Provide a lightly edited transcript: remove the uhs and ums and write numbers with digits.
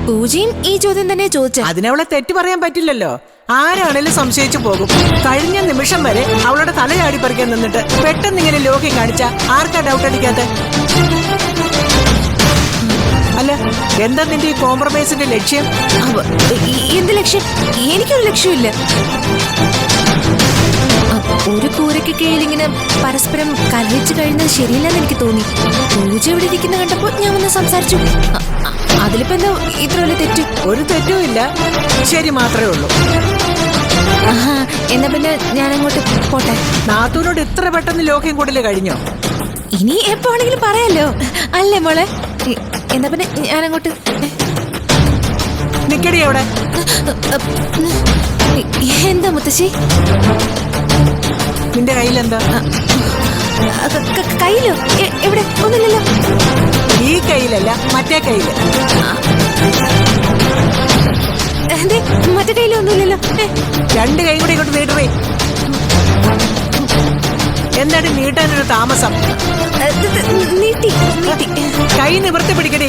പൂജയും ഈ ചോദ്യം തന്നെ ചോദിച്ച. അതിനവളെ തെറ്റ് പറയാൻ പറ്റില്ലല്ലോ. ആരാണേലും സംശയിച്ചു പോകും. കഴിഞ്ഞ നിമിഷം വരെ അവളുടെ തല ചാടി പറിക്കാൻ നിന്നിട്ട് പെട്ടെന്ന് ഇങ്ങനെ ലോക്കി കാണിച്ച ആർക്കാ ഡൗട്ട് അടിക്കാത്ത? അല്ല, എന്താ നിന്റെ ഈ കോംപ്രമൈസിന്റെ ലക്ഷ്യം? എന്ത് ലക്ഷ്യം? എനിക്കൊരു ലക്ഷ്യമില്ല. ഒരു കൂരയ്ക്ക് കീഴിൽ ഇങ്ങനെ പരസ്പരം കലഹിച്ചു കഴിഞ്ഞത് ശരിയില്ലെന്ന് എനിക്ക് തോന്നി. പൂജ ഇവിടെ ഇരിക്കുന്ന കണ്ടപ്പോൾ ഞാൻ വന്ന് സംസാരിച്ചു. അതിലിപ്പോ എന്താ ഇത്ര വലിയ തെറ്റ്? ഒരു തെറ്റും ഇല്ല, ശരി മാത്രമേ ഉള്ളൂ. എന്നാ പിന്നെ ഞാൻ അങ്ങോട്ട് പോട്ടെ. നാത്തൂനോട് ഇത്ര പെട്ടെന്ന് ലോക്യം കൂടല് കഴിഞ്ഞോ? ഇനി എപ്പോ ആണെങ്കിലും പറയാലോ, അല്ലേ മോളെ? എന്നാ പിന്നെ ഞാൻ അങ്ങോട്ട്. നിക്കടി അവിടെ. എന്താ മുത്തശ്ശി? നിന്റെ കയ്യിലെന്താ? കയ്യിലോ? എവിടെ? ഒന്നുമില്ലല്ലോ. ഈ കയ്യിലല്ല, മറ്റേ കയ്യില്. മറ്റേ കയ്യിലൊന്നുമില്ലല്ലോ. രണ്ട് കൈ കൂടെ ഇങ്ങോട്ട് നീട്ടേ. എന്താണ് നീട്ടാനൊരു താമസം? നീട്ടി. കൈ നിവർത്തി പിടിക്കണേ.